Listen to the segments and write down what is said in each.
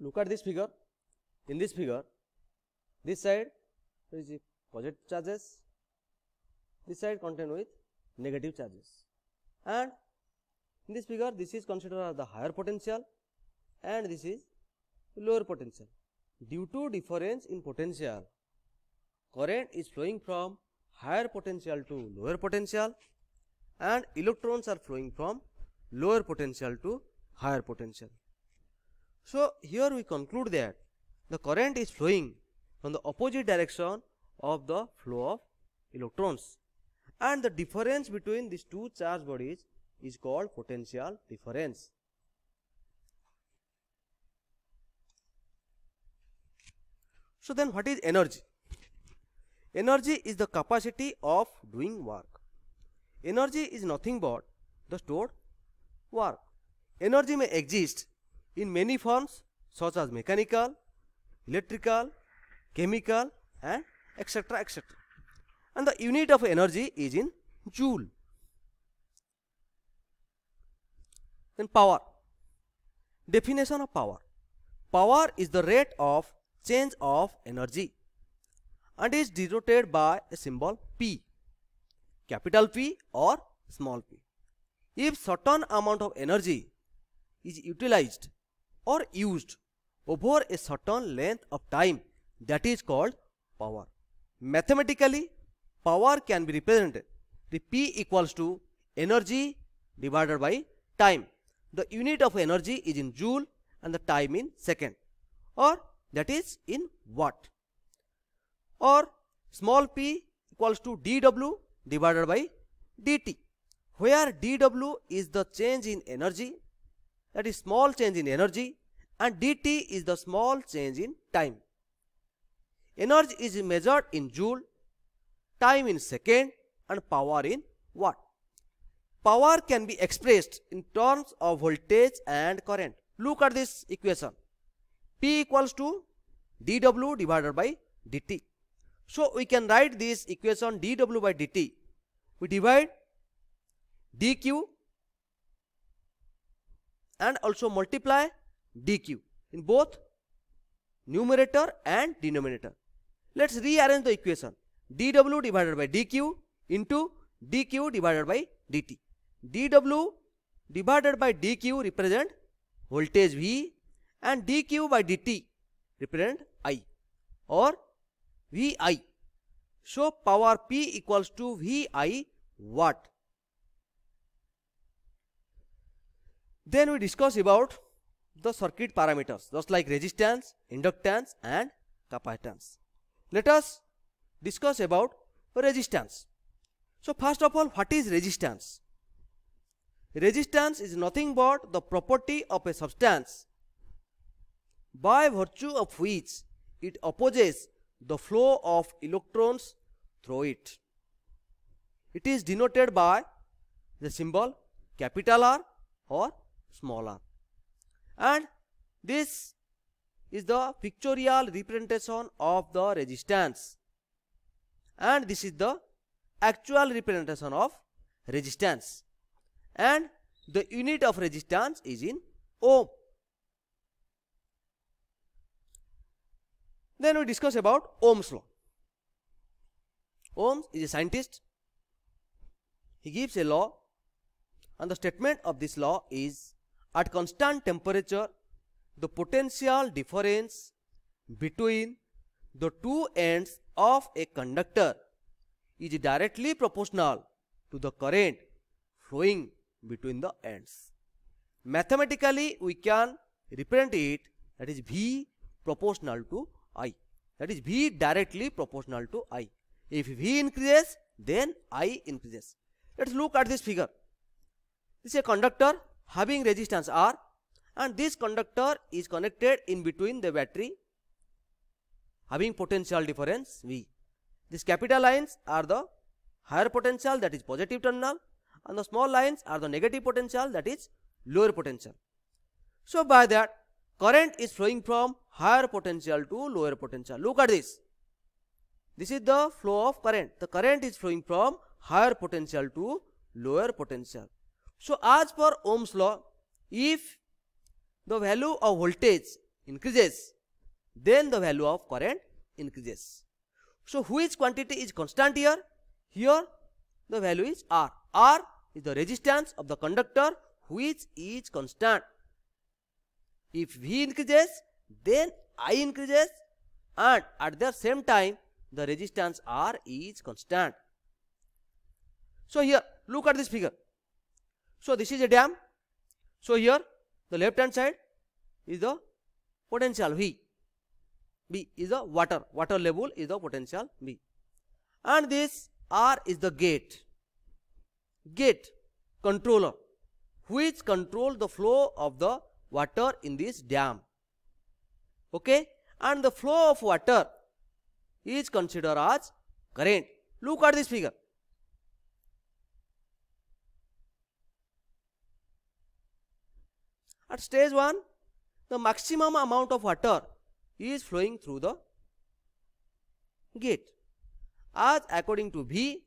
Look at this figure. In this figure, this side is the positive charges, this side contained with negative charges, and in this figure this is considered as the higher potential and this is lower potential. Due to difference in potential, current is flowing from higher potential to lower potential and electrons are flowing from lower potential to higher potential. So here we conclude that the current is flowing from the opposite direction of the flow of electrons, and the difference between these two charged bodies is called potential difference. So then what is energy? Energy is the capacity of doing work. Energy is nothing but the stored work. Energy may exist in many forms such as mechanical, electrical, chemical and etc. etc. And the unit of energy is in joule. Then power. Definition of power. Power is the rate of change of energy and is denoted by a symbol P, capital P or small p. If certain amount of energy is utilized or used over a certain length of time, that is called power. Mathematically, power can be represented the P equals to energy divided by time. The unit of energy is in joule and the time in second, or that is in watt, or small p equals to dW divided by dt, where dW is the change in energy, that is small change in energy, and dt is the small change in time. Energy is measured in joule, time in second and power in watt. Power can be expressed in terms of voltage and current. Look at this equation. P equals to dW divided by dt. So we can write this equation dW by dt. We divide dq and also multiply dq in both numerator and denominator. Let's rearrange the equation. dW divided by dq into dq divided by dt. dW divided by dq represent voltage V and dq by dt represent I or VI. So power P equals to VI watt. Then we discuss about the circuit parameters just like resistance, inductance and capacitance. Let us discuss about resistance. So first of all, what is resistance? Resistance is nothing but the property of a substance by virtue of which it opposes the flow of electrons through it. It is denoted by the symbol capital R or small r, and this is the pictorial representation of the resistance, and this is the actual representation of resistance, and the unit of resistance is in ohm. Then we discuss about Ohm's law. Ohm is a scientist. He gives a law, and the statement of this law is at constant temperature the potential difference between the two ends of a conductor is directly proportional to the current flowing between the ends. Mathematically we can represent it, that is V proportional to I, that is V directly proportional to I. If V increases, then I increases. Let's look at this figure. This is a conductor having resistance R, and this conductor is connected in between the battery having potential difference V. These capital lines are the higher potential, that is positive terminal, and the small lines are the negative potential, that is lower potential. So by that, current is flowing from higher potential to lower potential. Look at this. This is the flow of current. The current is flowing from higher potential to lower potential. So as per Ohm's law, if the value of voltage increases, then the value of current increases. So which quantity is constant here? Here the value is R. R is the resistance of the conductor which is constant. If V increases, then I increases, and at the same time the resistance R is constant. So here look at this figure. So this is a dam. So here the left hand side is the potential V. B is the water level is the potential V, and this R is the gate controller which control the flow of the water in this dam. Okay, and the flow of water is considered as current. Look at this figure. At stage 1, the maximum amount of water is flowing through the gate, as according to V,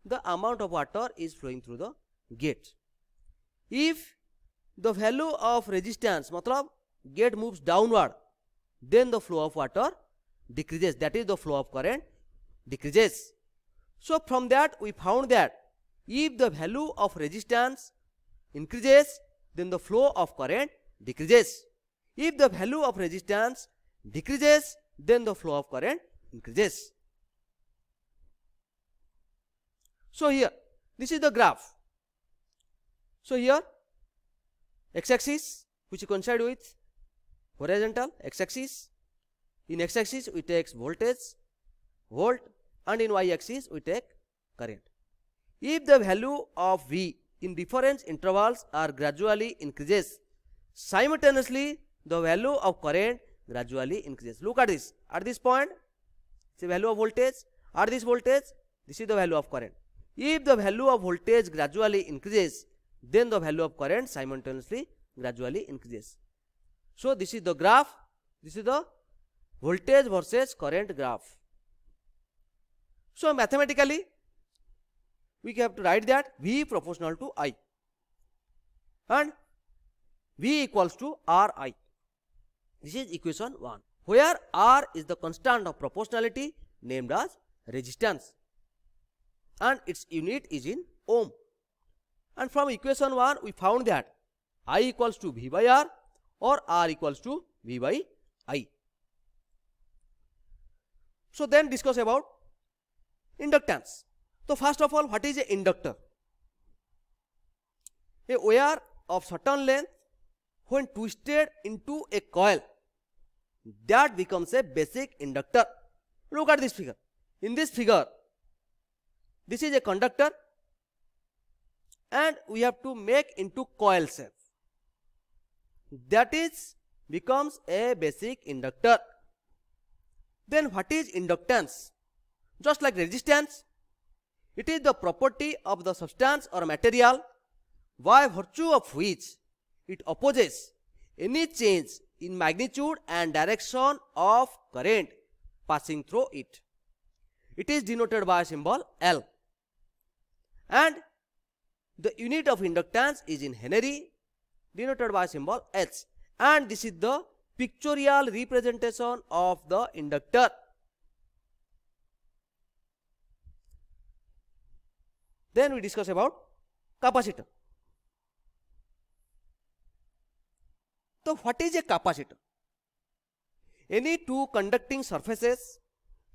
the amount of water is flowing through the gate. If the value of resistance, matlab gate moves downward, then the flow of water decreases, that is the flow of current decreases. So from that we found that if the value of resistance increases, then the flow of current decreases. If the value of resistance decreases, then the flow of current increases. So here this is the graph. So here x-axis which coincide with horizontal x-axis. In x-axis we take voltage, volt, and in y-axis we take current. If the value of V in reference intervals are gradually increases, simultaneously the value of current gradually increases. Look at this. At this point, it's the value of voltage. At this voltage, this is the value of current. If the value of voltage gradually increases, then the value of current simultaneously gradually increases. So this is the graph. This is the voltage versus current graph. So mathematically, we have to write that V proportional to I, and V equals to Ri. This is equation 1, where R is the constant of proportionality named as resistance, and its unit is in ohm. And from equation 1 we found that I equals to V by R or R equals to V by I. So then discuss about inductance. So first of all, what is an inductor? A wire of certain length, when twisted into a coil, that becomes a basic inductor. Look at this figure. In this figure, this is a conductor and we have to make into coil shape. That is becomes a basic inductor. Then what is inductance? Just like resistance, it is the property of the substance or material by virtue of which it opposes any change in magnitude and direction of current passing through it. It is denoted by a symbol L, and the unit of inductance is in Henry, denoted by a symbol H, and this is the pictorial representation of the inductor. Then we discuss about capacitor. So what is a capacitor? Any two conducting surfaces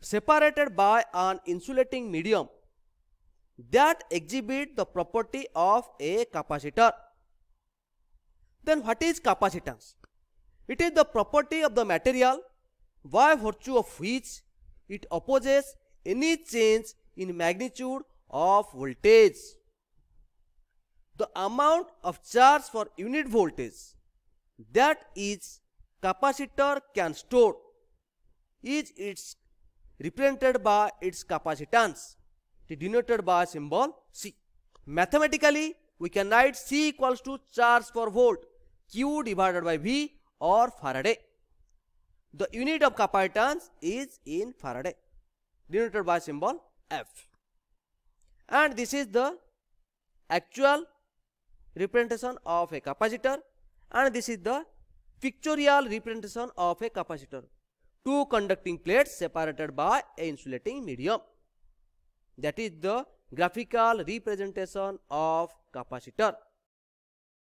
separated by an insulating medium that exhibit the property of a capacitor. Then what is capacitance? It is the property of the material by virtue of which it opposes any change in magnitude of voltage. The amount of charge for unit voltage that each capacitor can store is its represented by its capacitance, denoted by a symbol C. Mathematically, we can write C equals to charge per volt, Q divided by V or Faraday. The unit of capacitance is in Faraday, denoted by symbol F. And this is the actual representation of a capacitor, and this is the pictorial representation of a capacitor. Two conducting plates separated by a insulating medium. That is the graphical representation of capacitor.